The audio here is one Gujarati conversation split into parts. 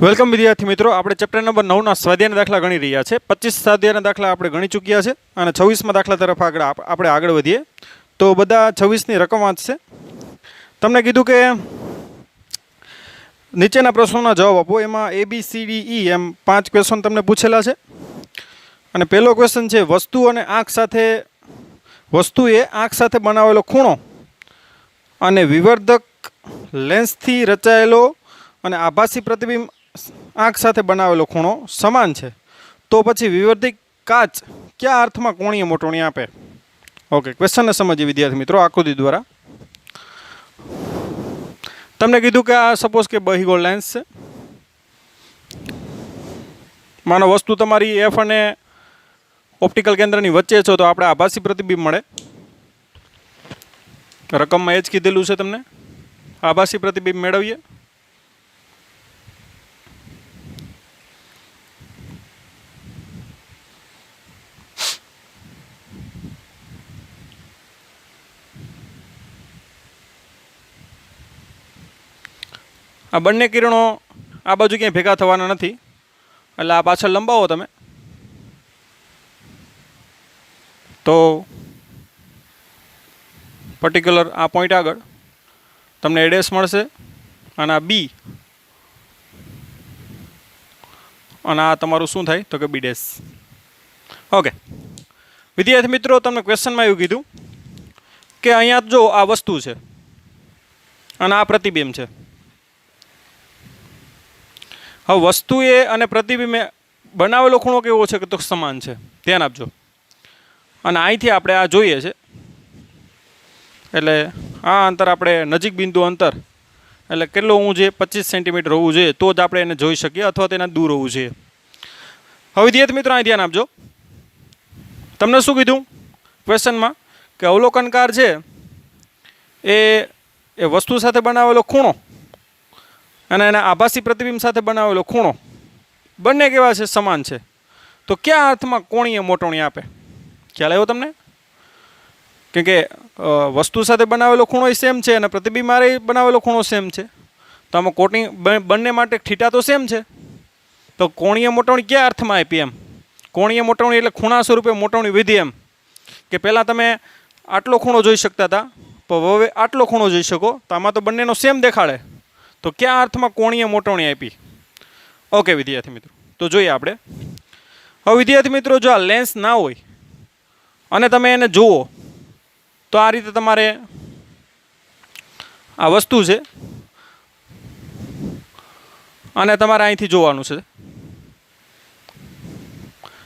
વેલકમ વિદ્યાર્થી મિત્રો, આપણે ચેપ્ટર નંબર 9ના સ્વાધ્યાયના દાખલા ગણી રહ્યા છે। 25 સ્વાધ્યાયના દાખલા આપણે ગણી ચૂક્યા છે અને 26મા દાખલા તરફ આપણે આગળ વધીએ તો બધા 26ની રકમ વાંચશે। તમને કીધું કે નીચેના પ્રશ્નોના જવાબ આપો। એમાં A B C D E M 5 question તમને પૂછેલા છે અને પહેલો ક્વેશ્ચન છે વસ્તુએ આંખ સાથે બનાવેલો ખૂણો અને વિવર્ધક લેન્સથી રચાયેલો અને આભાસી પ્રતિબિંબ આંખ સાથે બનાવેલો ખૂણો સમાન છે, તો પછી વિવર્ધિત કાચ કયા અર્થમાં કોણીય મોટવણી આપે? ઓકે, ક્વેશ્ચનને સમજીએ વિદ્યાર્થી મિત્રો આકૃતિ દ્વારા। તમને કીધું કે આ સપોઝ કે બહિગોળ લેન્સ છે। માનો વસ્તુ તમારી એફ અને ઓપ્ટિકલ કેન્દ્રની વચ્ચે છો તો આપણે આભાસી પ્રતિબિંબ મળે। રકમમાં એ જ કીધેલું છે તમને, આભાસી પ્રતિબિંબ મેળવીએ। આ બંને કિરણો આ બાજુ ક્યાંય ભેગા થવાના નથી, એટલે આ પાછળ લંબાવો તમે તો પર્ટિક્યુલર આ પોઈન્ટ આગળ તમને એડેસ મળશે અને આ બી અને આ તમારું શું થાય તો કે બી ડેશ। ઓકે વિદ્યાર્થી મિત્રો, તમને ક્વેશ્ચનમાં એવું કીધું કે અહીંયા જો આ વસ્તુ છે અને આ પ્રતિબિંબ છે। હવે વસ્તુએ અને પ્રતિબિંબે બનાવેલો ખૂણો કેવો છે કે તો સમાન છે, ધ્યાન આપજો। અને અહીંથી આપણે આ જોઈએ છે એટલે આ અંતર આપણે નજીક બિંદુ અંતર એટલે કેટલું હોવું જોઈએ? 25 સેન્ટીમીટર હોવું જોઈએ, તો જ આપણે એને જોઈ શકીએ અથવા તેના દૂર હોવું જોઈએ। હવે વિદ્યાર્થી મિત્રો અહીં ધ્યાન આપજો, તમને શું કીધું ક્વેશ્ચનમાં કે અવલોકનકાર છે એ વસ્તુ સાથે બનાવેલો ખૂણો અને એના આભાસી પ્રતિબિંબ સાથે બનાવેલો ખૂણો બંને કેવા છે? સમાન છે, તો કયા અર્થમાં કોણીય મોટવણી આપે? ખ્યાલ આવ્યો તમને? કેમ કે વસ્તુ સાથે બનાવેલો ખૂણો સેમ છે અને પ્રતિબિંબ મારે બનાવેલો ખૂણો સેમ છે, તો આમાં કોટિંગ બંને માટે થીટા તો સેમ છે, તો કોણીય મોટવણી કયા અર્થમાં આપી એમ? કોણીય મોટવણી એટલે ખૂણા સ્વરૂપે મોટવણી વિધિ એમ કે પહેલાં તમે આટલો ખૂણો જોઈ શકતા હતા પણ હવે આટલો ખૂણો જોઈ શકો, તો આમાં તો બંનેનો સેમ દેખાડે, તો કયા અર્થમાં કોણીય મોટવણી આપી? ઓકે વિદ્યાર્થી મિત્રો, તો જોઈએ આપણે। હવે વિદ્યાર્થી મિત્રો, જો આ લેન્સ ના હોય અને તમે એને જુઓ તો આ રીતે તમારે આ વસ્તુ છે અને તમારે અહીંથી જોવાનું છે,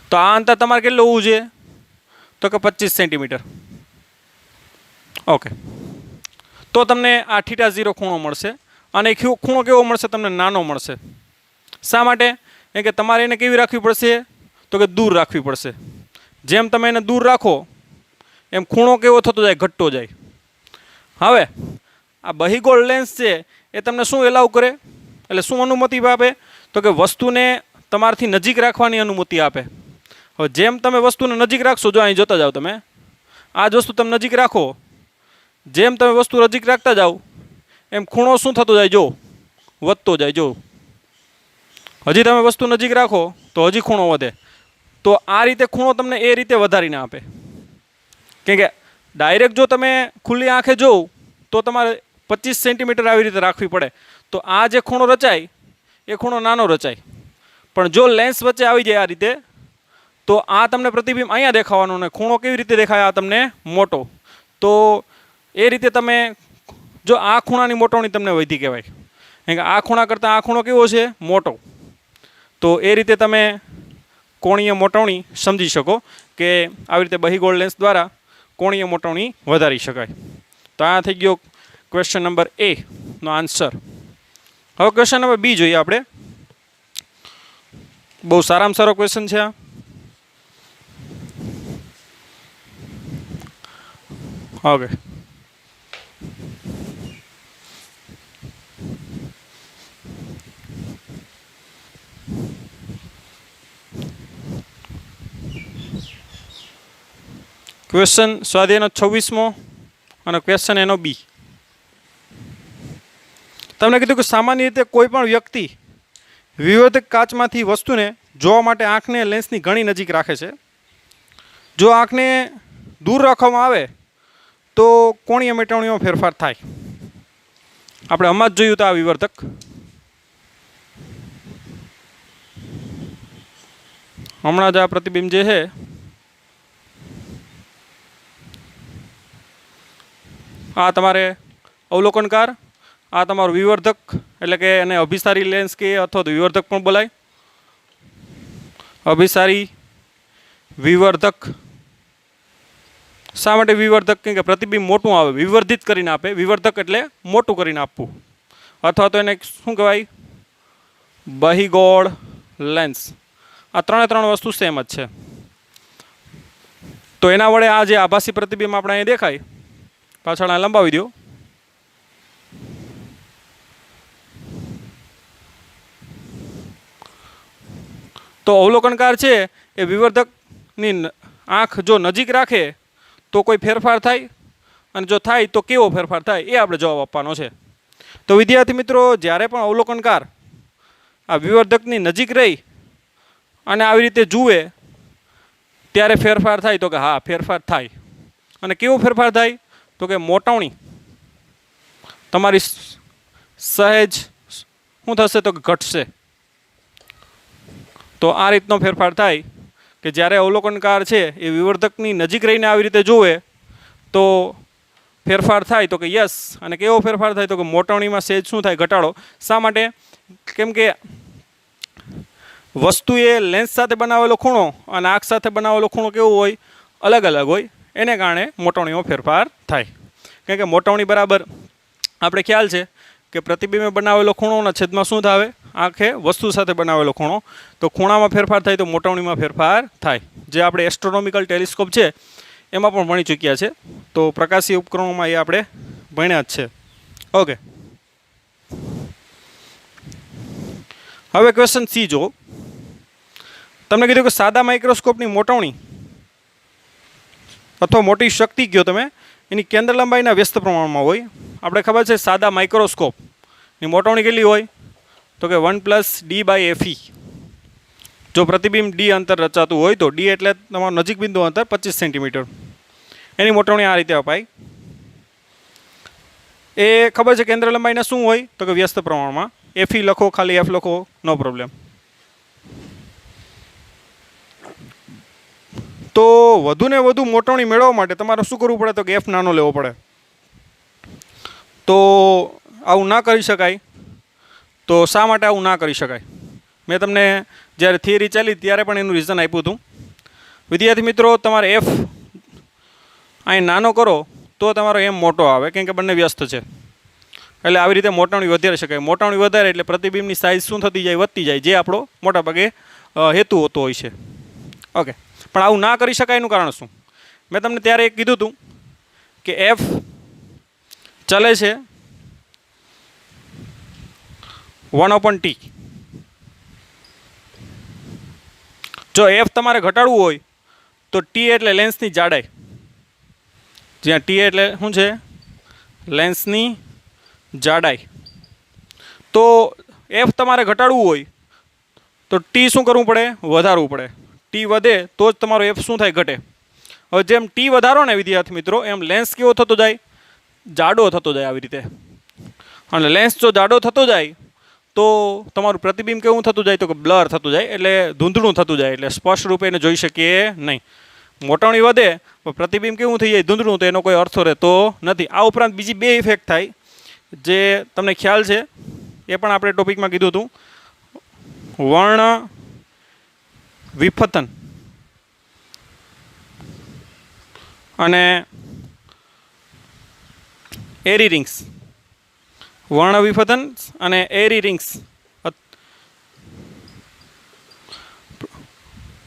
તો આ અંતર તમારે કેટલું હોવું જોઈએ તો કે 25 સેન્ટીમીટર। ઓકે, તો તમને આ θ0 ખૂણો મળશે અને એ ખૂણો કેવો મળશે? તમને નાનો મળશે। શા માટે? એ કે તમારે એને કેવી રાખવી પડશે તો કે દૂર રાખવી પડશે। જેમ તમે એને દૂર રાખો એમ ખૂણો કેવો થતો જાય? ઘટતો જાય। હવે આ બહિગોળ લેન્સ છે એ તમને શું એલાવ કરે એટલે શું અનુમતિ આપે તો કે વસ્તુને તમારાથી નજીક રાખવાની અનુમતિ આપે। હવે જેમ તમે વસ્તુને નજીક રાખશો, જો અહીં જોતા જાઓ તમે, આ જ વસ્તુ તમે નજીક રાખો, જેમ તમે વસ્તુ નજીક રાખતા જાઓ એમ ખૂણો શું થતો જાય? જો વધતો જાય। જો હજી તમે વસ્તુ નજીક રાખો તો હજી ખૂણો વધે, તો આ રીતે ખૂણો તમને એ રીતે વધારીને આપે। કેમ કે ડાયરેક્ટ જો તમે ખુલ્લી આંખે જોવ તો તમારે 25 સેન્ટીમીટર આવી રીતે રાખવી પડે, તો આ જે ખૂણો રચાય એ ખૂણો નાનો રચાય, પણ જો લેન્સ વચ્ચે આવી જાય આ રીતે તો આ તમને પ્રતિબિંબ અહીંયા દેખાવાનું ને ખૂણો કેવી રીતે દેખાય? આ તમને મોટો। તો એ રીતે તમે જો આ ખૂણાની મોટવણી તમને વધી કહેવાય, કારણ કે આ ખૂણા કરતાં આ ખૂણો કેવો છે? મોટો। તો એ રીતે તમે કોણીય મોટવણી સમજી શકો કે આવી રીતે બહિગોળ લેન્સ દ્વારા કોણીય મોટવણી વધારી શકાય। તો આ થઈ ગયો ક્વેશ્ચન નંબર A નો આન્સર। હવે ક્વેશ્ચન નંબર B જોઈએ આપણે। બહુ સારામાં સારો ક્વેશ્ચન છે આ। ઓકે, ક્વેશ્ચન સ્વાધ્યાયનો 26મો અને ક્વેશ્ચન એનો B। તમને કીધું કે સામાન્ય રીતે કોઈ પણ વ્યક્તિ વિવર્ધક કાચમાંથી વસ્તુને જોવા માટે આંખને લેન્સની ઘણી નજીક રાખે છે. જો આંખને દૂર રાખવામાં આવે તો કોણીય મેટવણીમાં ફેરફાર થાય. આપણે હમણાં જ જોયું હતું આ વિવર્ધક. હમણાં જ આ પ્રતિબિંબ જે છે આ તમારે અવલોકનકાર, આ તમારું વિવર્ધક એટલે કે એને અભિસારી લેન્સ કે અથવા તો વિવર્ધક પણ બોલાય. અભિસારી વિવર્ધક. શા માટે વિવર્ધક? કેમ કે પ્રતિબિંબ મોટું આવે, વિવર્ધિત કરીને આપે. વિવર્ધક એટલે મોટું કરીને આપવું, અથવા તો એને શું કહેવાય? બહિગોળ લેન્સ. આ ત્રણ વસ્તુ સેમ જ છે. તો એના વડે આ જે આભાસી પ્રતિબિંબ આપણે અહીં દેખાય, પાછળ આ લંબાવી દો. તો અવલોકનકાર છે એ વિવર્ધકની આંખ જો નજીક રાખે તો કોઈ ફેરફાર થાય, અને જો થાય તો કેવો ફેરફાર થાય એ આપણે જવાબ આપવાનો છે. તો વિદ્યાર્થી મિત્રો, જ્યારે પણ અવલોકનકાર આ વિવર્ધકની નજીક રહી અને આવી રીતે જુએ ત્યારે ફેરફાર થાય, તો કે હા ફેરફાર થાય. અને કેવો ફેરફાર થાય? તો કે મોટવણી તમારી સહેજ શું થશે? તો કે ઘટશે. તો આ રીતનો ફેરફાર થાય કે જ્યારે અવલોકનકાર છે એ વિવર્ધકની નજીક રહીને આવી રીતે જુએ તો ફેરફાર થાય, તો કે યસ. અને કેવો ફેરફાર થાય? તો કે મોટવણીમાં સહેજ શું થાય? ઘટાડો. શા માટે? કેમ કે વસ્તુએ લેન્સ સાથે બનાવેલો ખૂણો અને આંખ સાથે બનાવેલો ખૂણો કેવો હોય? અલગ અલગ હોય. એને કારણે મોટવણીમાં ફેરફાર થાય. કેમ કે મોટવણી બરાબર આપણે ખ્યાલ છે કે પ્રતિબિંબે બનાવેલો ખૂણોના છેદમાં શું થાય? આંખે વસ્તુ સાથે બનાવેલો ખૂણો. તો ખૂણામાં ફેરફાર થાય તો મોટવણીમાં ફેરફાર થાય. જે આપણે એસ્ટ્રોનોમિકલ ટેલિસ્કોપ છે એમાં પણ ભણી ચૂક્યા છે. તો પ્રકાશી ઉપકરણોમાં એ આપણે ભણ્યા જ છે. ઓકે, હવે ક્વેશ્ચન સી જો. તમને કીધું કે સાદા માઇક્રોસ્કોપની મોટવણી અથવા મોટી શક્તિ કયો તમે, એની કેન્દ્ર લંબાઈના વ્યસ્ત પ્રમાણમાં હોય. આપણે ખબર છે સાદા માઇક્રોસ્કોપની મોટવણી કેટલી હોય? તો કે 1+d/fe. જો પ્રતિબિંબ ડી અંતર રચાતું હોય તો ડી એટલે તમારું નજીક બિંદુ અંતર 25 સેન્ટીમીટર. એની મોટવણી આ રીતે અપાય. એ ખબર છે કેન્દ્ર લંબાઈના શું હોય? તો કે વ્યસ્ત પ્રમાણમાં. એફી લખો, ખાલી એફ લખો, નો પ્રોબ્લેમ. તો વધુને વધુ મોટવણી મેળવવા માટે તમારે શું કરવું પડે? તો કે એફ નાનો લેવો પડે. તો આવું ના કરી શકાય. તો શા માટે આવું ના કરી શકાય? મેં તમને જ્યારે થિયરી ચાલી ત્યારે પણ એનું રીઝન આપ્યું હતું. વિદ્યાર્થી મિત્રો, તમારે એફ અહીં નાનો કરો તો તમારો એમ મોટો આવે, કેમ કે બંને વ્યસ્ત છે. એટલે આવી રીતે મોટવણી વધારી શકાય. મોટવણી વધારે એટલે પ્રતિબિંબની સાઇઝ શું થતી જાય? વધતી જાય, જે આપણો મોટાભાગે હેતુ હોતો હોય છે. ઓકે, પણ આવું ના કરી શકાય એનું કારણ શું? મેં તમને ત્યારે એક કીધું હતું કે એફ ચાલે છે 1/t. જો એફ તમારે ઘટાડવું હોય તો ટી એટલે લેન્સની જાડાઈ. જ્યાં ટી એટલે શું છે? લેન્સની જાડાઈ. તો એફ તમારે ઘટાડવું હોય તો ટી શું કરવું પડે? વધારવું પડે. ટી વધે તો જ તમારો એફ શું થાય? ઘટે. હવે જેમ ટી વધારો ને વિદ્યાર્થી મિત્રો, એમ લેન્સ કેવો થતો જાય? જાડો થતો જાય આવી રીતે. અને લેન્સ જો જાડો થતો જાય તો તમારું પ્રતિબિંબ કેવું થતું જાય? તો કે બ્લર થતું જાય, એટલે ધૂંધળું થતું જાય, એટલે સ્પષ્ટ રૂપે એને જોઈ શકીએ નહીં. મોટવણી વધે તો પ્રતિબિંબ કેવું થઈ જાય? ધૂંધળું. તો એનો કોઈ અર્થ રહેતો નથી. આ ઉપરાંત બીજી બે ઇફેક્ટ થાય જે તમને ખ્યાલ છે, એ પણ આપણે ટોપિકમાં કીધું હતું. વર્ણ વિફતન અને એરી રિંગ્સ. વર્ણ વિફતન અને એરી રિંગ્સ.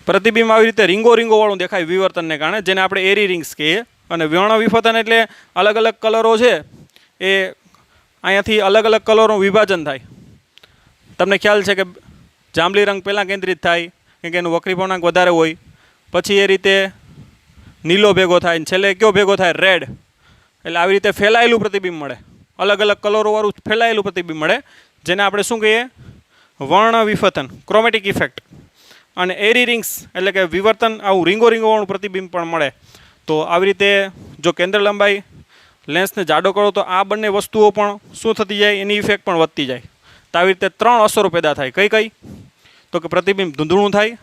પ્રતિબિંબ આવી રીતે રીંગો વાળું દેખાય વિવર્તનને કારણે, જેને આપણે એરી રિંગ્સ કહીએ. અને વર્ણ વિફતન એટલે અલગ અલગ કલરો છે એ અહીંયાથી અલગ અલગ કલરનું વિભાજન થાય. તમને ખ્યાલ છે કે જાંબલી રંગ પહેલાં કેન્દ્રિત થાય, કેમ કે એનું વક્રીપૂર્ણાંક વધારે હોય. પછી એ રીતે નીલો ભેગો થાય, છેલ્લે કયો ભેગો થાય? રેડ. એટલે આવી રીતે ફેલાયેલું પ્રતિબિંબ મળે. અલગ અલગ કલરોવાળું ફેલાયેલું પ્રતિબિંબ મળે, જેને આપણે શું કહીએ? વર્ણ વિફતન ક્રોમેટિક ઇફેક્ટ અને એરી રિંગ્સ એટલે કે વિવર્તન આવું રીંગો રીંગોવાળું પ્રતિબિંબ પણ મળે. તો આવી રીતે જો કેન્દ્ર લંબાઈ લેન્સને જાડો કરો તો આ બંને વસ્તુઓ પણ શું થતી જાય, એની ઇફેક્ટ પણ વધતી જાય. તો આવી રીતે 3 અસરો પેદા થાય. કઈ કઈ? તો કે પ્રતિબિંબ ધૂંધળું થાય,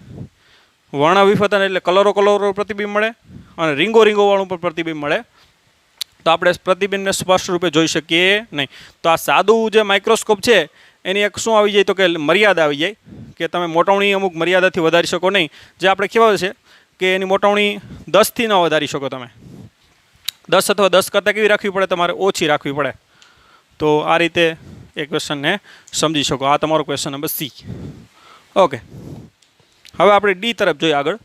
વર્ણ વિફતન એટલે કલરો પ્રતિબિંબ મળે, અને રીંગો રીંગોવાળું પણ પ્રતિબિંબ મળે. તો આપણે પ્રતિબિંબને સ્પષ્ટ રૂપે જોઈ શકીએ નહીં. તો આ સાદું જે માઇક્રોસ્કોપ છે એની એક શું આવી જાય તો કે મર્યાદા આવી જાય કે તમે મોટવણી અમુક મર્યાદાથી વધારી શકો નહીં. જે આપણે કહેવાય છે કે એની મોટવણી 10થી ન વધારી શકો તમે. 10 અથવા 10 કરતાં કેવી રાખવી પડે? તમારે ઓછી રાખવી પડે. તો આ રીતે એ ક્વેશ્ચનને સમજી શકો. આ તમારો ક્વેશ્ચન નંબર સી. ઓકે, હવે આપણે ડી તરફ જોઈએ આગળ.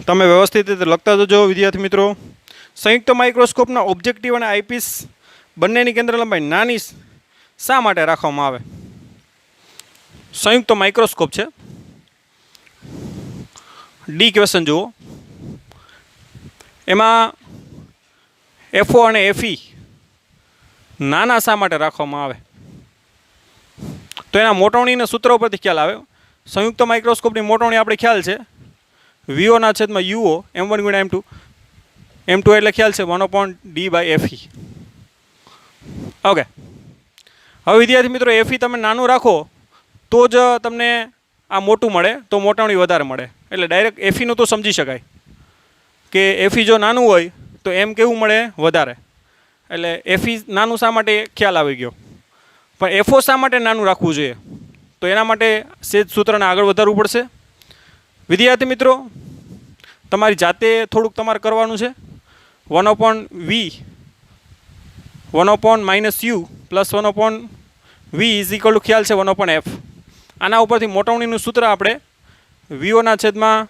તમે વ્યવસ્થિત રીતે લખતા જજો વિદ્યાર્થી મિત્રો. સંયુક્ત માઇક્રોસ્કોપના ઓબ્જેક્ટિવ અને આઈપીસ બંનેની કેન્દ્ર લંબાઈ નાની શા માટે રાખવામાં આવે? સંયુક્ત માઇક્રોસ્કોપ છે. ડી ક્વેશ્ચન જુઓ. એમાં એફઓ અને એફઈ નાના શા માટે રાખવામાં આવે? તો એના મોટવણીના સૂત્ર ઉપરથી ખ્યાલ આવે. સંયુક્ત માઇક્રોસ્કોપની મોટવણી આપણે ખ્યાલ છે વીઓના છેદમાં યુઓ M1 ગુણ્યા M2. M2 એટલે ખ્યાલ છે 1/D/FE. ઓકે, હવે વિદ્યાર્થી મિત્રો એફઈ તમે નાનું રાખો તો જ તમને આ મોટું મળે, તો મોટવણી વધારે મળે. એટલે ડાયરેક્ટ એફઈનું તો સમજી શકાય કે એફઈ જો નાનું હોય તો એમ કેવું મળે? વધારે. એટલે એફઈ નાનું શા માટે ખ્યાલ આવી ગયો. પણ એફઓ શા માટે નાનું રાખવું જોઈએ? તો એના માટે સેજ સૂત્રને આગળ વધારવું પડશે. વિદ્યાર્થી મિત્રો તમારી જાતે થોડુંક તમારે કરવાનું છે. 1/V 1/- U plus 1/V is equal to ખ્યાલ છે 1/F. આના ઉપરથી મોટવણીનું સૂત્ર આપણે વીઓના છેદમાં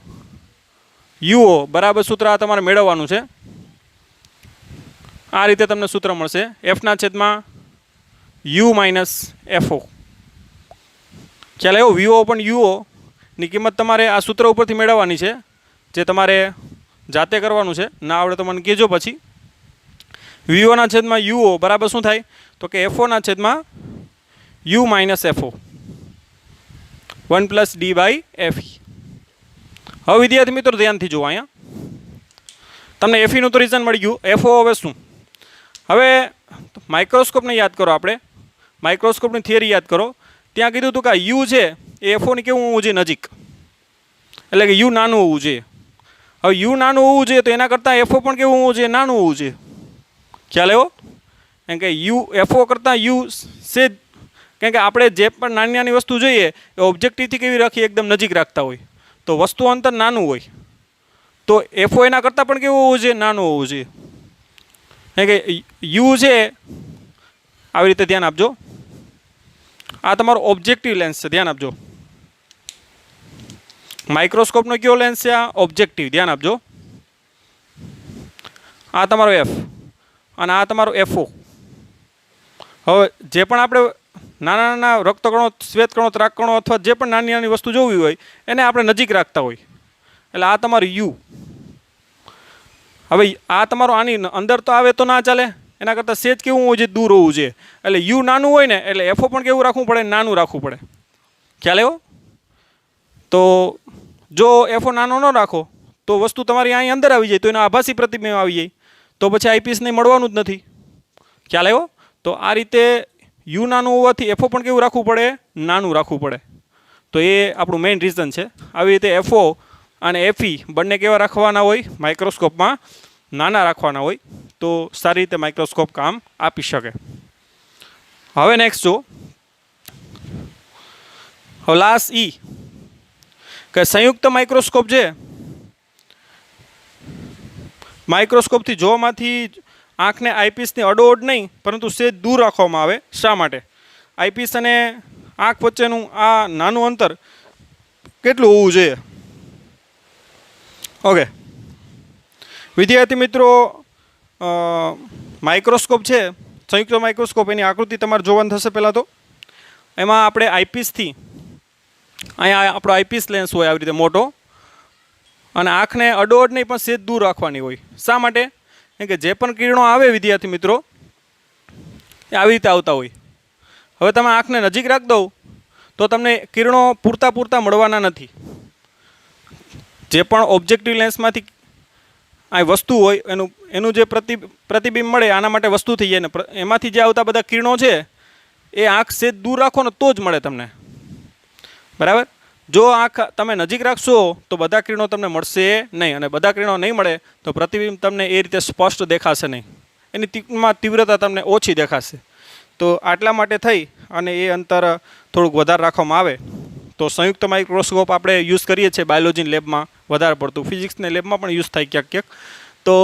યુઓ બરાબર સૂત્ર આ તમારે મેળવવાનું છે. આ રીતે તમને સૂત્ર મળશે એફના છેદમાં યુ માઇનસ એફઓ. ખ્યાલ આવ્યો? વીઓ પણ યુઓ ની કિંમત તમારે આ સૂત્ર ઉપરથી મેળવવાની છે, જે તમારે જાતે કરવાનું છે. ના આવડે તો મને કહેજો પછી. વીઓના છેદમાં યુઓ બરાબર શું થાય? તો કે એફઓના છેદમાં યુ માઇનસ એફઓ 1+D/FE. હવે વિદ્યાર્થી મિત્રો ધ્યાનથી જુઓ. અહીંયા તમને એફઈનું તો રીઝન મળી ગયું. એફઓ હવે શું? હવે માઇક્રોસ્કોપને યાદ કરો. આપણે માઇક્રોસ્કોપની થિયરી યાદ કરો. ત્યાં કીધું હતું કે આ યુ છે એ એફઓની કેવું હોવું જોઈએ? નજીક. એટલે કે યુ નાનું હોવું જોઈએ. હવે યુ નાનું હોવું જોઈએ તો એના કરતાં એફઓ પણ કેવું હોવું જોઈએ? નાનું હોવું જોઈએ. ખ્યાલ આવ્યો? કેમ કે યુ એફઓ કરતાં યુ સેજ, કેમ કે આપણે જે પણ નાની નાની વસ્તુ જોઈએ એ ઓબ્જેક્ટિવથી કેવી રાખીએ? એકદમ નજીક રાખતા હોય. તો વસ્તુ અંતર નાનું હોય તો એફઓ એના કરતાં પણ કેવું હોવું જોઈએ? નાનું હોવું જોઈએ. કેમ કે યુ છે આવી રીતે ધ્યાન આપજો. આ તમારો ઓબ્જેક્ટિવ લેન્સ છે, ધ્યાન આપજો. માઇક્રોસ્કોપનો કયો લેન્સ છે? આ ઓબ્જેક્ટિવ. ધ્યાન આપજો. આ તમારો એફ અને આ તમારો એફઓ. હવે જે પણ આપણે નાના નાના રક્તકણો, શ્વેતકણો, ત્રાકકણો અથવા જે પણ નાની નાની વસ્તુ જોવી હોય એને આપણે નજીક રાખતા હોય. એટલે આ તમારું યુ. હવે આ તમારો આની અંદર તો આવે તો ના ચાલે. એના કરતાં સેજ કેવું હોવું જોઈએ? દૂર હોવું જોઈએ. એટલે યુ નાનું હોય ને એટલે એફઓ પણ કેવું રાખવું પડે? નાનું રાખવું પડે. ખ્યાલ આવ્યો? તો જો એફઓ નાનો ન રાખો તો વસ્તુ તમારી અહીં અંદર આવી જાય તો એનો આભાસી પ્રતિબિંબ આવી જાય, તો પછી આઈપીસને મળવાનું જ નથી. ખ્યાલ આવ્યો? તો આ રીતે યુ નાનું હોવાથી એફઓ પણ કેવું રાખવું પડે? નાનું રાખવું પડે. તો એ આપણું મેઇન રીઝન છે. આવી રીતે એફઓ અને એફઈ બંને કેવા રાખવાના હોય? માઇક્રોસ્કોપમાં નાના રાખવાના હોય, તો સારી રીતે માઇક્રોસ્કોપ કામ આપી શકે. હવે નેક્સ્ટ જો હવે લાસ્ટ ઈ કે સંયુક્ત માઇક્રોસ્કોપ છે માઇક્રોસ્કોપથી જોવામાંથી આંખને આઈપીસની અડોઅડ નહીં પરંતુ સેજ દૂર રાખવામાં આવે. શા માટે? આઈપીસ અને આંખ વચ્ચેનું આ નાનું અંતર કેટલું હોવું જોઈએ? ઓકે વિદ્યાર્થી મિત્રો, માઇક્રોસ્કોપ છે સંયુક્ત માઇક્રોસ્કોપ, એની આકૃતિ તમારે જોવાની થશે. પહેલાં તો એમાં આપણે આઈપીસથી અહીંયા આપણો આઈપીસ લેન્સ હોય આવી રીતે મોટો, અને આંખને અડોઅડ નહીં પણ સેજ દૂર રાખવાની હોય. શા માટે? કેમ કે જે પણ કિરણો આવે વિદ્યાર્થી મિત્રો એ આવી રીતે આવતા હોય. હવે તમે આંખને નજીક રાખી દો તો તમને કિરણો પૂરતા મળવાના નથી. જે પણ ઓબ્જેક્ટિવ લેન્સમાંથી આ વસ્તુ હોય એનું જે પ્રતિબિંબ મળે આના માટે વસ્તુ થઈ જાય ને એમાંથી જે આવતા બધા કિરણો છે એ આંખ સેજ દૂર રાખો ને તો જ મળે તમને. બરાબર. જો આંખ તમે નજીક રાખશો તો બધા કિરણો તમને મળશે નહીં, અને બધા કિરણો નહીં મળે તો પ્રતિબિંબ તમને એ રીતે સ્પષ્ટ દેખાશે નહીં, એની તીવ્રતા તમને ઓછી દેખાશે. તો આટલા માટે થઈ અને એ અંતર થોડુંક વધારે રાખવામાં આવે. તો સંયુક્ત માઇક્રોસ્કોપ આપણે યુઝ કરીએ છીએ બાયોલોજીની લેબમાં વધારે પડતું, ફિઝિક્સની લેબમાં પણ યુઝ થાય ક્યાંક. તો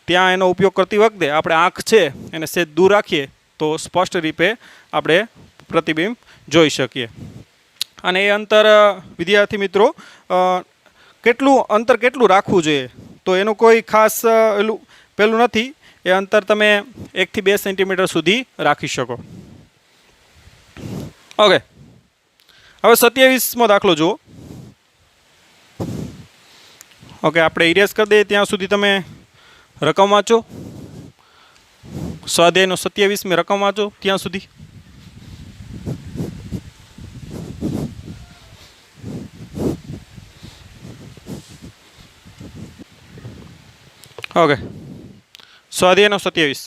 ત્યાં એનો ઉપયોગ કરતી વખતે આપણે આંખ છે એને સેજ દૂર રાખીએ તો સ્પષ્ટ રીતે આપણે પ્રતિબિંબ જોઈ શકીએ. અને એ અંતર વિદ્યાર્થી મિત્રો કેટલું રાખવું જોઈએ તો એનું કોઈ ખાસ પેલું નથી. એ અંતર તમે 1 થી 2 સેન્ટીમીટર સુધી રાખી શકો. ઓકે, હવે 27મો દાખલો જુઓ. ઓકે, આપણે ઇરેઝ કરી દઈએ ત્યાં સુધી તમે રકમ વાંચો. સ્વાધ્યાયનો 27મી રકમ વાંચો ત્યાં સુધી. ઓકે, સ્વાધ્યાયનો 27.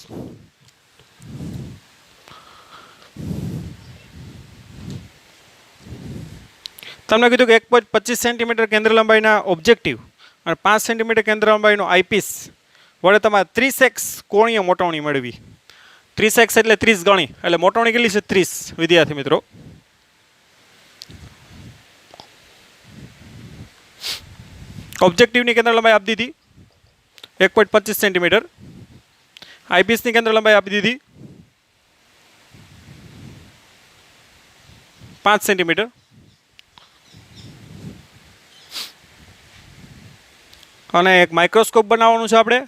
તમને કીધું કે 1.25 સેન્ટીમીટર કેન્દ્ર લંબાઈના ઓબ્જેક્ટિવ અને 5 સેન્ટીમીટર કેન્દ્ર લંબાઈનો આઈપીસ વડે તમારે 30x કોણીય મોટવણી મેળવી. 30x એટલે 30 ગણી, એટલે મોટવણી કેટલી છે 30 વિદ્યાર્થી મિત્રો. ઓબ્જેક્ટિવની કેન્દ્ર લંબાઈ આપી દીધી 1.25 સેન્ટીમીટર, આઈપીસની કેન્દ્ર લંબાઈ આપી દીધી 5 સેન્ટીમીટર. અને એક માઇક્રોસ્કોપ બનાવવાનું છે આપણે,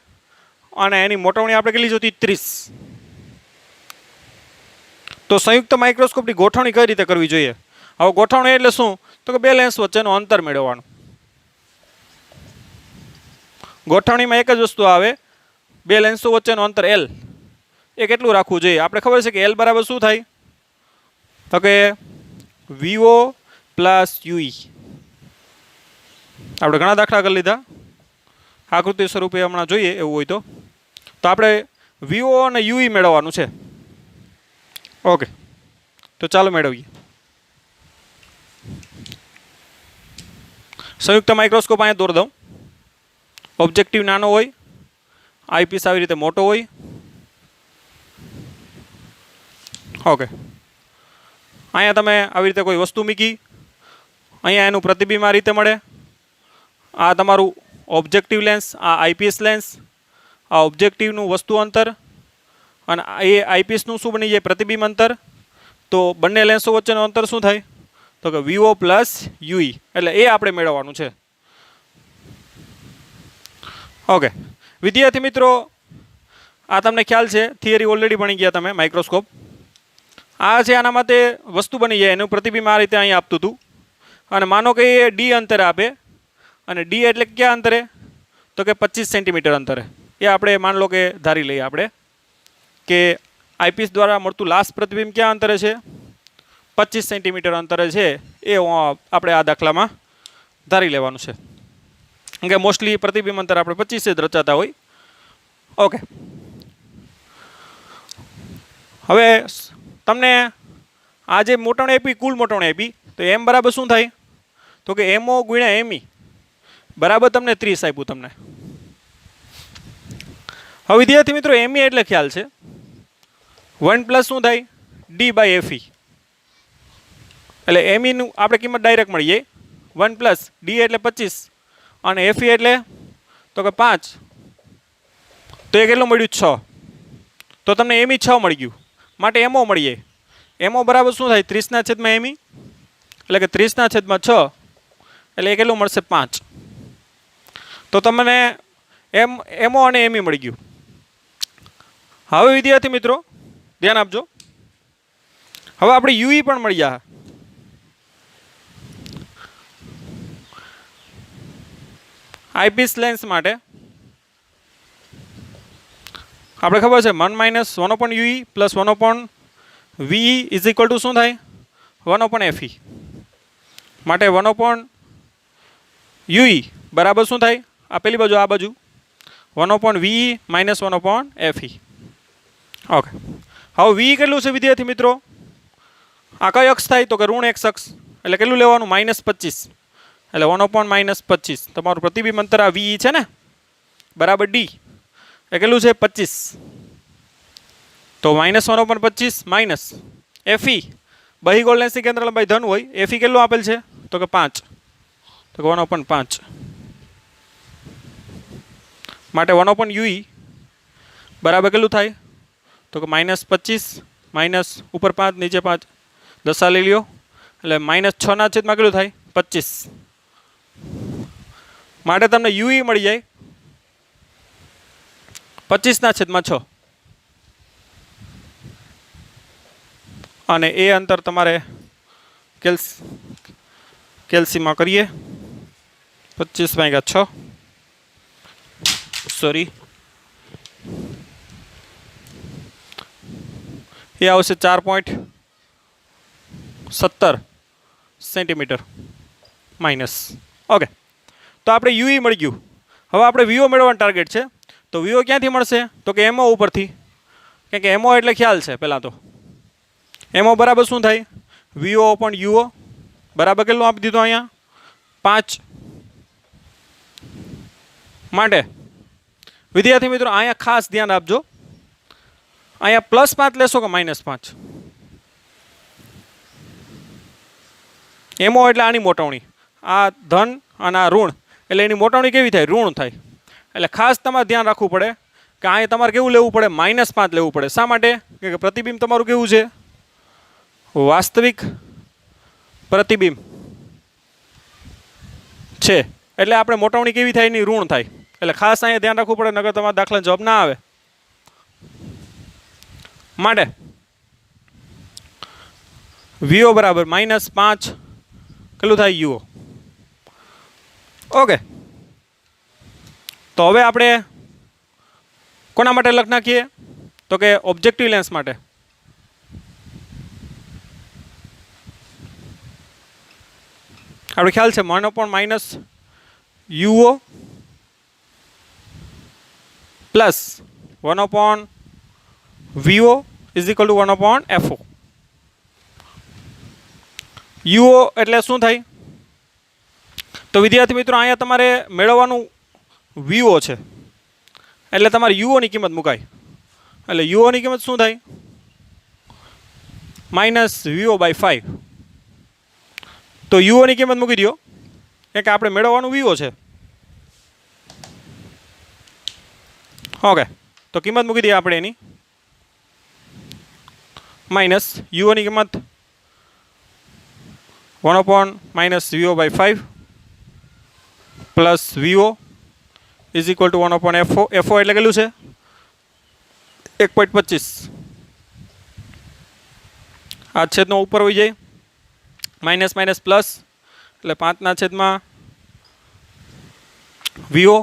અને એની મોટવણી આપણે કેટલી જોતી 30. તો સંયુક્ત માઇક્રોસ્કોપની ગોઠવણી કઈ રીતે કરવી જોઈએ? હવે ગોઠવણી એટલે શું? તો કે બે લેન્સ વચ્ચેનું અંતર મેળવવાનું. ગોઠવણીમાં એક જ વસ્તુ આવે, બે લેન્સો વચ્ચેનું અંતર L એ કેટલું રાખવું જોઈએ? આપણે ખબર છે કે L બરાબર શું થાય? તો કે VO પ્લસ UE. આપણે ઘણા દાખલા કરી લીધા, આકૃતિ સ્વરૂપે હમણાં જોઈએ એવું હોય તો આપણે VO અને UE મેળવવાનું છે. ઓકે, તો ચાલો મેળવીએ. સંયુક્ત માઇક્રોસ્કોપ અહીંયા દોર દઉં. ઓબ્જેક્ટિવ નાનો હોય, આઈપીસ આવી રીતે મોટો હોય. ઓકે, અહીંયા તમે આવી રીતે કોઈ વસ્તુ મૂકી, અહીંયા એનું પ્રતિબિંબ આ રીતે મળે. આ તમારું ઓબ્જેક્ટિવ લેન્સ, આ આઈપીએસ લેન્સ, આ ઓબ્જેક્ટિવનું વસ્તુ અંતર, અને એ આઈપીએસનું શું બની જાય? પ્રતિબિંબ અંતર. તો બંને લેન્સો વચ્ચેનું અંતર શું થાય? તો કે VO પ્લસ UE, એટલે એ આપણે મેળવવાનું છે. ઓકે વિદ્યાર્થી મિત્રો, આ તમને ખ્યાલ છે, થિયરી ઓલરેડી ભણી ગયા તમે માઇક્રોસ્કોપ. આ છે આના માટે વસ્તુ બની જાય, એનું પ્રતિબિંબ આ રીતે અહીં આપતું હતું. અને માનો કે એ D અંતરે આપે, અને D એટલે ક્યાં અંતરે? તો કે 25 સેન્ટીમીટર અંતરે. એ આપણે માન લો કે ધારી લઈએ આપણે કે આઈપીસ દ્વારા મળતું લાસ્ટ પ્રતિબિંબ ક્યાં અંતરે છે? 25 સેન્ટીમીટર અંતરે છે. એ આપણે આ દાખલામાં ધારી લેવાનું છે, કેમ કે મોસ્ટલી પ્રતિબિંબ અંતર આપણે 25 જ રચાતા હોય. ઓકે, હવે તમને આ જે મોટવણી આપી, કુલ મોટવણી આપી, તો M બરાબર શું થાય? તો કે MO ગુણ્યા ME બરાબર તમને 30 આપ્યું તમને. હવે વિદ્યાર્થી મિત્રો, ME એટલે ખ્યાલ છે 1 પ્લસ શું થાય? D/FE. એટલે ME નું આપણે કિંમત ડાયરેક્ટ મળી જાય 1 પ્લસ D એટલે 25 અને FE એટલે તો કે 5. તો એ કેટલું મળ્યું? 6. તો તમને ME 6 મળી ગયું, માટે MO મળી જાય. MO બરાબર શું થાય? 30/ME, એટલે કે 30/6, એટલે એ કેટલું મળશે? 5. તો તમને MO અને ME મળી ગયું. હવે વિદ્યાર્થી મિત્રો ધ્યાન આપજો, હવે આપણે UE પણ મળી ગયા. આઈપીસ લેન્સ માટે આપણે ખબર છે 1 minus 1/UE plus 1/VE is equal to શું થાય 1/FE. માટે 1/UE બરાબર શું થાય આ પેલી બાજુ આ બાજુ 1/VE માઇનસ 1/FE. ઓકે, હવે VE કેટલું છે વિદ્યાર્થી મિત્રો? આ કઈ અક્ષ થાય તો કે ઋણ x અક્ષ, એટલે કેટલું લેવાનું -25, એટલે 1/-25. તમારું પ્રતિબિંબ અંતર આ VE છે ને બરાબર D એ કેટલું છે 25, તો -1/25 માઇનસ FE બહિગોળ લેન્સની કેન્દ્ર લંબાઈ ધન હોય, FE કેટલું આપેલ છે તો કે 5, તો કે 1/5. માટે 1/UE બરાબર કેટલું થાય તો કે -25 માઇનસ ઉપર 5 નીચે 5 દશા લઈ લ્યો, એટલે -6 છેદમાં કેટલું થાય 25. માટે તમને UE મળી જાય 25/6, અને એ અંતર તમારે કેલ્સીમાં કરીએ 25/6 સોરી એ આવશે 4.17 સેન્ટીમીટર માઇનસ. ઓકે, તો આપણે UE મળી ગયું. હવે આપણે VO મેળવવાનું ટાર્ગેટ છે, તો VO ક્યાંથી મળશે તો કે MO ઉપરથી, કેમ કે MO એટલે ખ્યાલ છે પહેલાં તો MO બરાબર શું થાય VO/UO બરાબર કેટલું આપી દીધું અહીંયા 5. માટે વિદ્યાર્થી મિત્રો અહીંયા ખાસ ધ્યાન આપજો, અહીંયા +5 લેશો કે -5? MO એટલે આની મોટવણી, આ ધન અને આ ઋણ, એટલે એની મોટવણી કેવી થાય ઋણ થાય. એટલે ખાસ તમારે ધ્યાન રાખવું પડે કે અહીંયા તમારે કેવું લેવું પડે -5 લેવું પડે. શા માટે કે પ્રતિબિંબ તમારું કેવું છે વાસ્તવિક પ્રતિબિંબ છે, એટલે આપણે મોટવણી કેવી થાય એની ઋણ થાય. એટલે ખાસ અહીંયા ધ્યાન રાખવું પડે, નકર તમારા દાખલા જવાબ ના આવે. માટે VO બરાબર -5 કેટલું થાય UO. ઓકે, તો હવે આપણે કોના માટે લખ નાખીએ તો કે ઓબ્જેક્ટિવ લેન્સ માટે. આપણે ખ્યાલ છે 1/-UO plus 1/VO is equal to 1/FO. UO એટલે શું થાય તો વિદ્યાર્થી મિત્રો અહીંયા તમારે મેળવવાનું VO છે, એટલે તમારે UO ની કિંમત મુકાય. એટલે UO ની કિંમત શું થાય -VO/5. તો UO ની કિંમત મૂકી દો, કે આપણે મેળવવાનું VO છે. ઓકે, તો કિંમત મૂકી દઈએ આપણે એની માઇનસ UO ની કિંમત 1/-VO/5 plus VO is equal to 1/FO. FO એટલે કેટલું છે 1.25. આ છેદનો ઉપર હોઈ જાય માઇનસ માઇનસ પ્લસ, એટલે 5/VO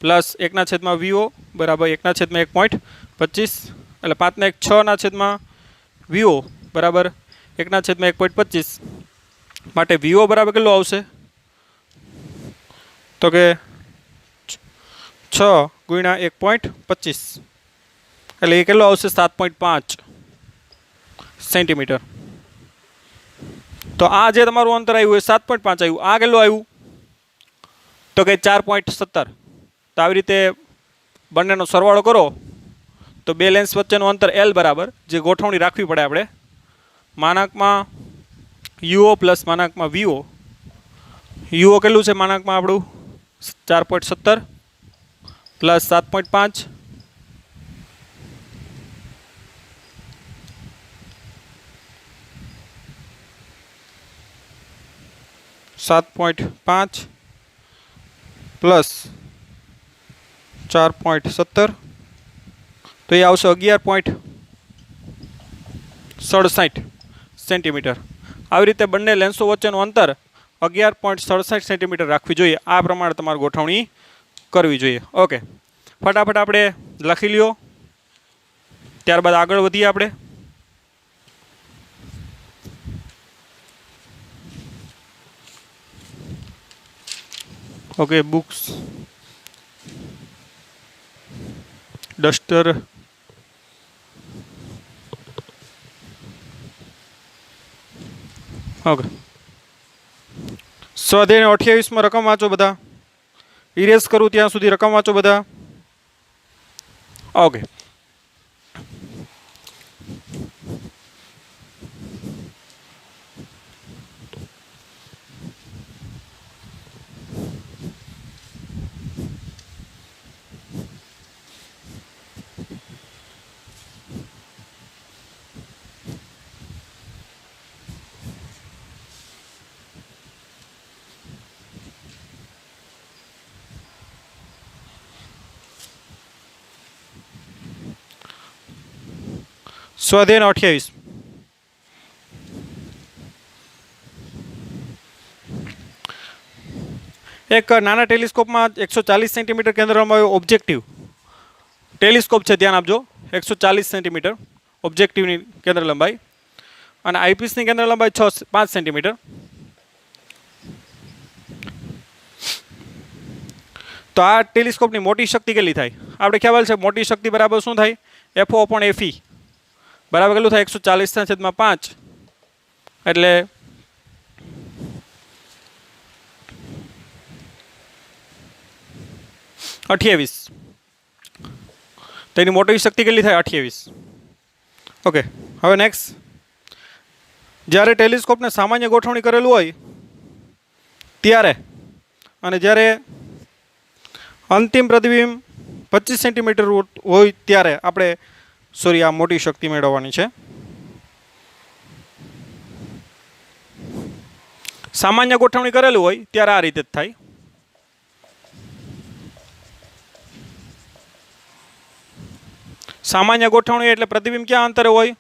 પ્લસ 1/VO બરાબર 1/1.25, એટલે 5/6/VO બરાબર 1/1.25. માટે VO બરાબર કેટલું આવશે તો કે 6 ગુણ્યા 1.25, એટલે એ કેટલું આવશે 7.5 સેન્ટીમીટર. તો આ જે તમારું અંતર આવ્યું એ 7.5 આવ્યું. આ કેટલું આવ્યું તો કે 4.17. તો આવી રીતે બંનેનો સરવાળો કરો તો બે લેન્સ વચ્ચેનું અંતર L બરાબર જે ગોઠવણી રાખવી પડે આપણે માનાંકમાં UO પ્લસ માનાંકમાં VO. UO કેટલું છે માનાંકમાં આપણું 4.17 પ્લસ 7.5 7.5 પ્લસ 4.17, તો એ આવશે 11.67 સેન્ટીમીટર. આવી રીતે બંને લેન્સો વચ્ચેનું અંતર 11.67 સેન્ટીમીટર રાખવી જોઈએ. આ પ્રમાણે તમારે ગોઠવણી કરવી જોઈએ. ઓકે, ફટાફટ આપણે લખી લ્યો. ત્યારબાદ આગળ વધીએ આપણે. Okay, books, duster, okay. સ્વાધ્યાય 28 રકમ વાંચો બધા. ઇરેઝ કરું ત્યાં સુધી રકમ વાંચો બધા. ઓકે. સ્વાધ્યાય 28. એક નાના ટેલિસ્કોપમાં 140 સેન્ટીમીટર કેન્દ્ર લંબાઈ ઓબ્જેક્ટિવ ટેલિસ્કોપ છે, ધ્યાન આપજો. 140 સેન્ટીમીટર ઓબ્જેક્ટિવની કેન્દ્ર લંબાઈ અને આઈપીસની કેન્દ્ર લંબાઈ 5 સેન્ટીમીટર. તો આ ટેલિસ્કોપની મોટી શક્તિ કેટલી થાય? આપણે ખ્યાલ છે મોટી શક્તિ બરાબર શું થાય? FO upon FE બરાબર કેટલું થાય? 140/5 એટલે 28. તેની મોટી શક્તિ કેટલી થાય? 28. ઓકે, હવે નેક્સ્ટ. જ્યારે ટેલિસ્કોપને સામાન્ય ગોઠવણી કરેલું હોય ત્યારે અને જ્યારે અંતિમ પ્રતિબિંબ 25 સેન્ટીમીટર હોય ત્યારે આપણે આ મોટી શક્તિ મેળવવાની છે. સામાન્ય ગોઠવણી કરેલું હોય ત્યારે આ રીતે જ થાય. સામાન્ય ગોઠવણી એટલે પ્રતિબિંબ ક્યાં અંતરે હોય?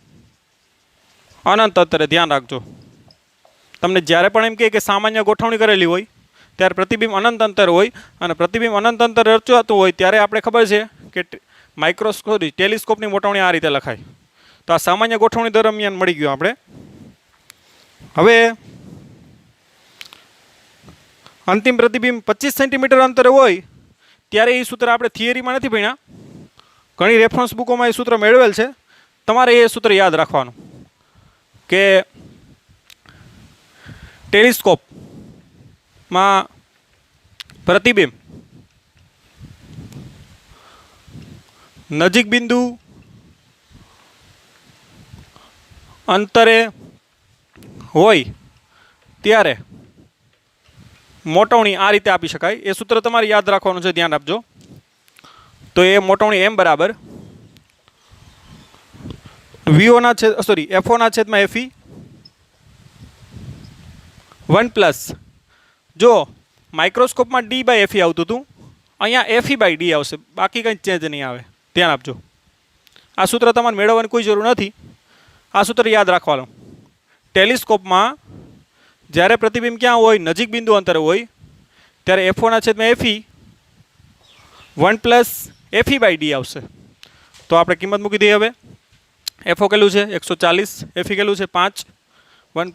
અનંત અંતરે. ધ્યાન રાખજો, તમને જ્યારે પણ એમ કહે કે સામાન્ય ગોઠવણી કરેલી હોય ત્યારે પ્રતિબિંબ અનંત અંતરે હોય અને પ્રતિબિંબ અનંત અંતરે રચાતું હોય ત્યારે આપણે ખબર છે કે ટેલિસ્કોપની ગોઠવણી આ રીતે લખાય. તો આ સામાન્ય ગોઠવણી દરમિયાન મળી ગયું આપણે. હવે અંતિમ પ્રતિબિંબ 25 સેન્ટીમીટર અંતરે હોય ત્યારે એ સૂત્ર આપણે થિયરીમાં નથી ભણ્યા, ઘણી રેફરન્સ બુકોમાં એ સૂત્ર મેળવેલ છે. તમારે એ સૂત્ર યાદ રાખવાનું કે ટેલિસ્કોપમાં પ્રતિબિંબ નજીક બિંદુ અંતરે હોય ત્યારે મોટવણી આ રીતે આપી શકાય. એ સૂત્ર તમારે યાદ રાખવાનું છે, ધ્યાન આપજો. તો એ મોટવણી એમ બરાબર FO/FE 1+ જો માઇક્રોસ્કોપમાં D/FE આવતું હતું, અહીંયા FE/D આવશે, બાકી કંઈ ચેન્જ નહીં આવે. ધ્યાન આપજો. આ સૂત્ર તમારે મેળવવાની કોઈ જરૂર નથી, આ સૂત્ર યાદ રાખવાનું. ટેલિસ્કોપમાં જ્યારે પ્રતિબિંબ ક્યાં હોય? નજીક બિંદુ અંતરે હોય ત્યારે FO/FE 1+ FE/D આવશે. તો આપણે કિંમત મૂકી દઈએ. હવે FO કેટલું છે? 140. FE કેટલું છે? 5. 1+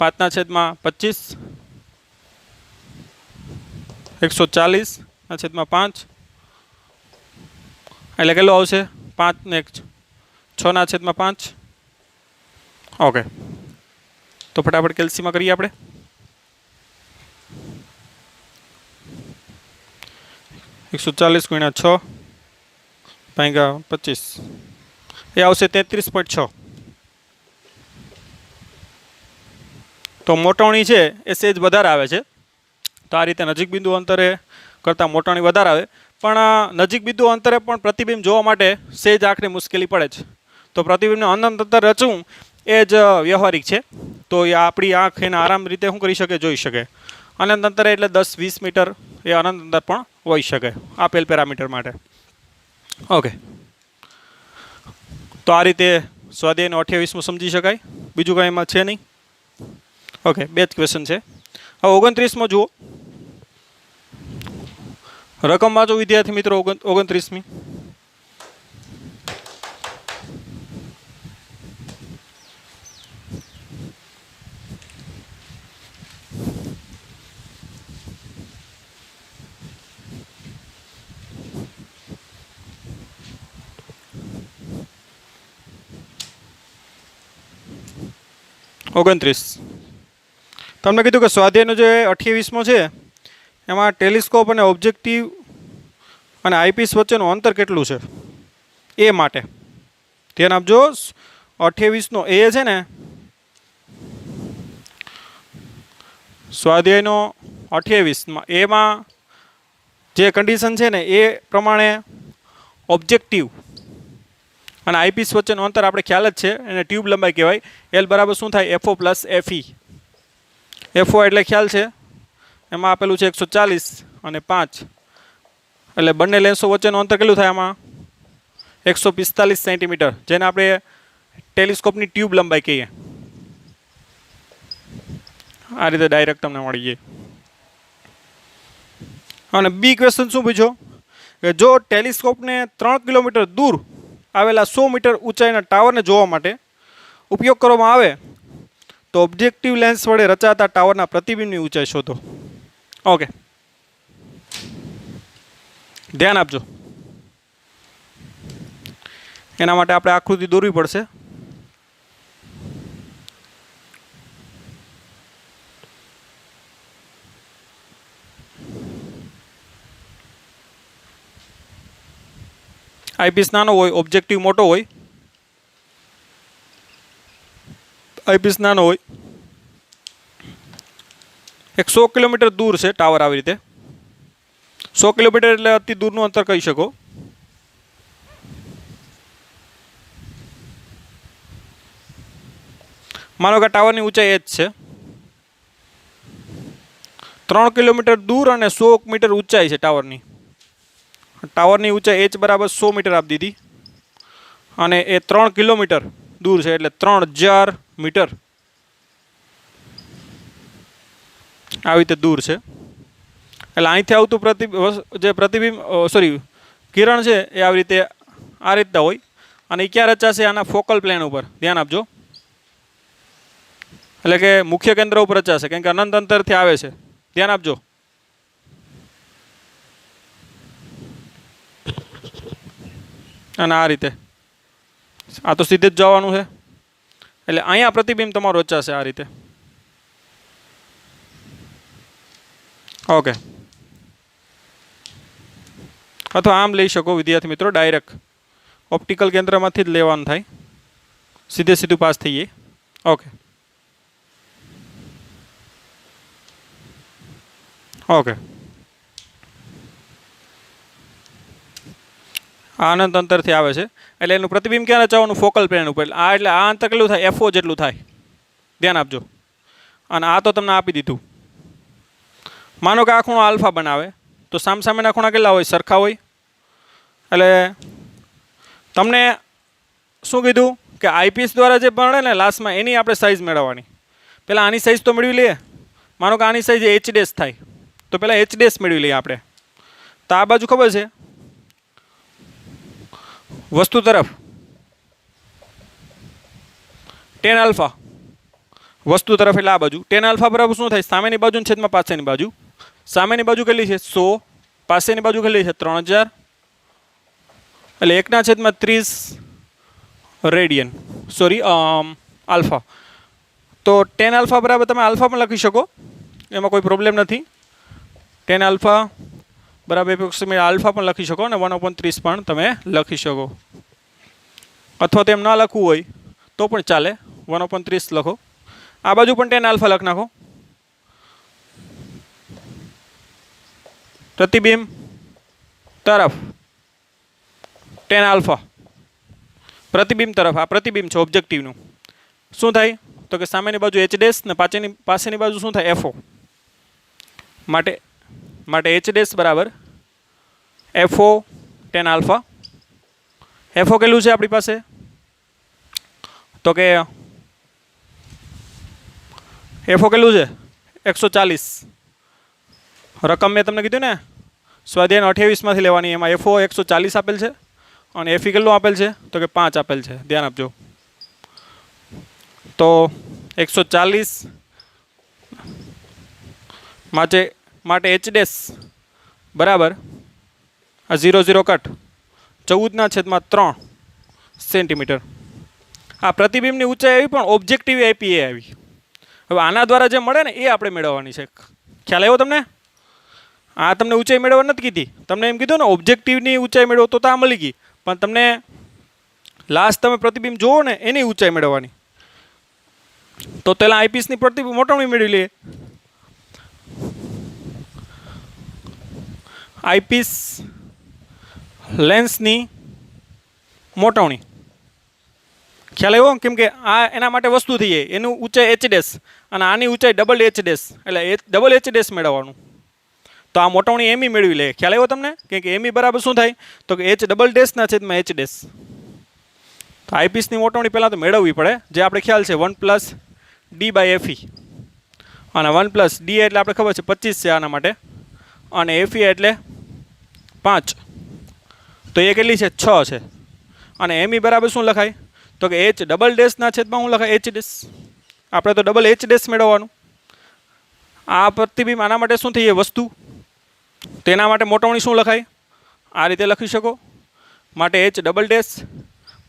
5/25 140/5 એટલે કેટલું આવશે? 5 ને 6/5. ઓકે, તો ફટાફટ કેલ્સીમાં કરીએ આપણે. 140 × 6/25 એ આવશે 33.6. તો મોટવણી છે એ સેજ વધારે આવે છે. તો આ રીતે નજીક બિંદુ અંતરે કરતાં મોટવણી વધારે આવે, પણ નજીક બિંદુ અંતરે પણ પ્રતિબિંબ જોવા માટે સેજ આંખને મુશ્કેલી પડે છે. તો પ્રતિબિંબને અનંત અંતર રચવું એ જ વ્યવહારિક છે. તો એ આપણી આંખ એને આરામ રીતે શું કરી શકે? જોઈ શકે. અનંત અંતરે એટલે 10-20 મીટર એ અનંત અંતર પણ હોઈ શકે આપેલ પેરામીટર માટે. ઓકે, તો આ રીતે સ્વાધ્યાયનો 28મો સમજી શકાય. બીજું કાંઈ એમાં છે નહીં. ઓકે, 2 જ ક્વેશ્ચન છે. હવે 29મો જુઓ. રકમ વાંચો વિદ્યાર્થી મિત્રો. 29મી 29. તમને કીધું કે સ્વાધ્યાયનો જે 28મો છે એમાં ટેલિસ્કોપ અને ઓબ્જેક્ટિવ અને આઈપીસ વચ્ચેનું અંતર કેટલું છે એ માટે ધ્યાન આપજો. 28નો એ છે ને, સ્વાધ્યાયનો 28માં એમાં જે કન્ડિશન છે ને એ પ્રમાણે ઓબ્જેક્ટિવ અને આઈપીસ વચ્ચેનું અંતર આપણે ખ્યાલ જ છે, એને ટ્યુબ લંબાઈ કહેવાય. એલ બરાબર શું થાય? FO plus FE. FO એટલે ખ્યાલ છે, એમાં આપેલું છે 140 અને 5, એટલે બંને લેન્સો વચ્ચેનું અંતર કેટલું થાય આમાં? 145 સેન્ટીમીટર, જેને આપણે ટેલિસ્કોપની ટ્યુબ લંબાઈ કહીએ. આ રીતે ડાયરેક્ટ તમને મળી જાય. અને બી ક્વેશ્ચન શું પૂછ્યો કે જો ટેલિસ્કોપને 3 કિલોમીટર દૂર આવેલા 100 મીટર ઊંચાઈના ટાવરને જોવા માટે ઉપયોગ કરવામાં આવે તો ઓબ્જેક્ટિવ લેન્સ વડે રચાતા ટાવરના પ્રતિબિંબની ઊંચાઈ શોધો. ઓકે, ધ્યાન આપજો. એના માટે આપણે આકૃતિ દોરવી પડશે. આઈપીસ નાનો હોય, ઓબ્જેક્ટિવ મોટો હોય. આઈપીસ નાનો હોય, 100 કિલોમીટર દૂર છે ટાવર. આવી રીતે 100 કિલોમીટર એટલે અતિ દૂરનું અંતર કહી શકો. માનો કે ટાવરની ઊંચાઈ h છે, 3 કિલોમીટર દૂર અને 100 મીટર ઊંચાઈ છે ટાવરની. ટાવરની ઊંચાઈ h બરાબર 100 મીટર આપી દીધી અને એ 3 કિલોમીટર દૂર છે એટલે 3000 મીટર આવી રીતે દૂર છે. એટલે અહીંથી આવતું પ્રતિબિંબ કિરણ છે એ આવી રીતે આ રીતના હોય અને એ ક્યાં રચાશે? આના ફોકલ પ્લેન ઉપર. ધ્યાન આપજો, એટલે કે મુખ્ય કેન્દ્ર ઉપર રચાશે, કેમ કે અનંત અંતરથી આવે છે. ધ્યાન આપજો. અને આ રીતે આ તો સીધે જ જવાનું છે, એટલે અહીંયા પ્રતિબિંબ તમારું રચાશે આ રીતે. ઓકે, અથવા આમ લઈ શકો વિદ્યાર્થી મિત્રો, ડાયરેક્ટ ઓપ્ટિકલ કેન્દ્રમાંથી જ લેવાનું થાય, સીધે સીધું પાસ થઈ જાય. ઓકે ઓકે, આ અનંત અંતરથી આવે છે એટલે એનું પ્રતિબિંબ ક્યાં રચાવવાનું? ફોકલ પ્લેન ઉપર. આ એટલે આ અંતર કેટલું થાય? FO જેટલું થાય. ધ્યાન આપજો. અને આ તો તમને આપી દીધું. માનો કે આ ખૂણો આલ્ફા બનાવે તો સામસામેના ખૂણા કેટલા હોય? સરખા હોય. એટલે તમને શું કીધું કે આઈપીએસ દ્વારા જે બને ને લાસ્ટમાં એની આપણે સાઇઝ મેળવવાની. પહેલાં આની સાઇઝ તો મેળવી લઈએ. માનો કે આની સાઇઝ H' થાય તો પહેલાં H' મેળવી લઈએ આપણે. તો આ બાજુ ખબર છે વસ્તુ તરફ tan આલ્ફા, વસ્તુ તરફ એટલે આ બાજુ tan આલ્ફા બરાબર શું થાય? સામેની બાજુ છેદમાં પાછળની બાજુ. સામેની બાજુ કેટલી છે? 100. પાછળની બાજુ કેટલી છે? 3000. એટલે 1/30 રેડિયન, સોરી આલ્ફા. તો tan આલ્ફા બરાબર તમે આલ્ફા પણ લખી શકો, એમાં કોઈ પ્રોબ્લેમ નથી. tan આલ્ફા બરાબર એપ્રોક્સિમેટ આલ્ફા પણ લખી શકો અને 1/30 પણ તમે લખી શકો. અથવા તેમ ના લખવું હોય તો પણ ચાલે, 1/30 લખો. આ બાજુ પણ tan આલ્ફા લખી નાખો. પ્રતિબિંબ તરફ tan આલ્ફા, પ્રતિબિંબ તરફ. આ પ્રતિબિંબ છે ઓબ્જેક્ટિવનું. શું થાય તો કે સામેની બાજુ H' ને પાછળની બાજુ શું થાય? FO. માટે H' બરાબર FO tan આલ્ફા. FO કેટલું છે આપણી પાસે? તો કે FO કેટલું છે? 140. રકમ મેં તમને કીધું ને સ્વાધ્યાય 28માંથી લેવાની, એમાં FO 140 આપેલ છે અને FE કેટલું આપેલ છે? તો કે 5 આપેલ છે. ધ્યાન આપજો. તો 140 માટે H' બરાબર આ 0 કટ 14/3 સેન્ટીમીટર. આ પ્રતિબિંબની ઊંચાઈ આવી પણ ઓબ્જેક્ટિવ આપી એ આવી. હવે આના દ્વારા જે મળે ને એ આપણે મેળવવાની છે. ખ્યાલ આવ્યો તમને? આ તમને ઊંચાઈ મેળવવા નથી કીધી, તમને એમ કીધું ને ઓબ્જેક્ટિવની ઊંચાઈ મેળવો તો આ મળી ગઈ, પણ તમને લાસ્ટ તમે પ્રતિબિંબ જોવો ને એની ઊંચાઈ મેળવવાની. તો પહેલાં આઈપીસની પ્રતિબિંબ મોટવણી મેળવી લઈએ. આઈપીસ લેન્સની મોટવણી. ખ્યાલ આવ્યો? કેમ કે આ એના માટે વસ્તુ થઈ જાય, એનું ઊંચાઈ એચ ડેશ અને આની ઊંચાઈ ડબલ એચ ડેશ, એટલે ડબલ એચ ડેશ મેળવવાનું. તો આ મોટવણી એમી મેળવી લે. ખ્યાલ આવ્યો તમને? કેમ કે એમી બરાબર શું થાય તો કે એચ ડબલ ડેશના છેદમાં એચ ડેશ. તો આઈપીસની મોટવણી પહેલાં તો મેળવવી પડે, જે આપણે ખ્યાલ છે 1 + d/fe, અને 1 + d એટલે આપણે ખબર છે 25 છે આના માટે, અને fe એટલે 5, તો એ કેટલી છે 6 છે. અને એમી બરાબર શું લખાય તો કે એચ ડબલ ડેશના છેદમાં શું લખાય એચ ડેશ. આપણે તો ડબલ એચ ડેશ મેળવવાનું. આ પ્રતિબિંબ આના માટે શું થઈ જાય વસ્તુ, તેના માટે મોટવણી શું લખાય આ રીતે લખી શકો. માટે એચ ડબલ ડેશ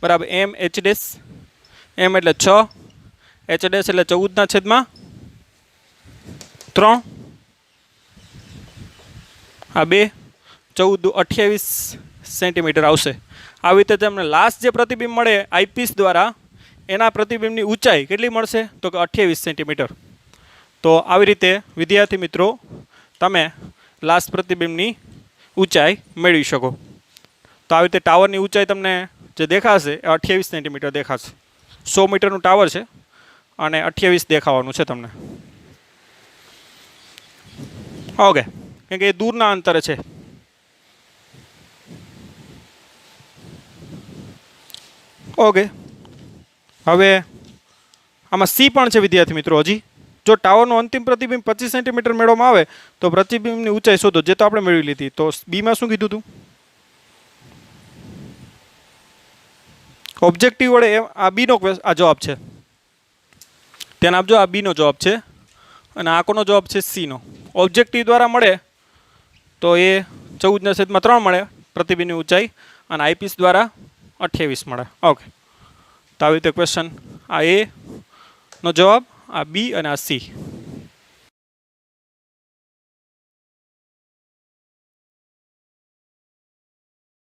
બરાબર એમ એચ ડેશ, એમ એટલે 6, એચ ડેશ એટલે 14 ના છેદમાં 3, આ 2, 14 × 28 સેન્ટીમીટર આવશે. આવી રીતે તમને લાસ્ટ જે પ્રતિબિંબ મળે આઈપીસ દ્વારા એના પ્રતિબિંબની ઊંચાઈ કેટલી મળશે તો કે 28 સેન્ટીમીટર. તો આવી રીતે વિદ્યાર્થી મિત્રો તમે લાસ્ટ પ્રતિબિંબની ઊંચાઈ મેળવી શકો. તો આવી રીતે ટાવરની ઊંચાઈ તમને જે દેખાશે એ 28 સેન્ટીમીટર દેખાશે. 100 મીટરનું ટાવર છે અને 28 દેખાવાનું છે તમને. ઓકે, કેમ કે એ દૂરના અંતરે છે. ઓકે, હવે આમાં સી પણ છે વિદ્યાર્થી મિત્રો. હજી જો ટાવરનું અંતિમ પ્રતિબિંબ 25 સેન્ટીમીટર મેળવવામાં આવે તો પ્રતિબિંબની ઊંચાઈ શોધો, જે તો આપણે મેળવી લીધી. તો બીમાં શું કીધું હતું? ઓબ્જેક્ટિવ વડે આ બીનો આ જવાબ છે, ધ્યાન આપજો. આ બીનો જવાબ છે અને આ કોનો જવાબ છે? સીનો. ઓબ્જેક્ટિવ દ્વારા મળે તો એ 14/3 મળે પ્રતિબિંબની ઊંચાઈ, અને આઈપીસ દ્વારા 28 મળે. ઓકે, તો આવી રીતે ક્વેશ્ચન આ એ નો જવાબ, આ બી અને આ સી.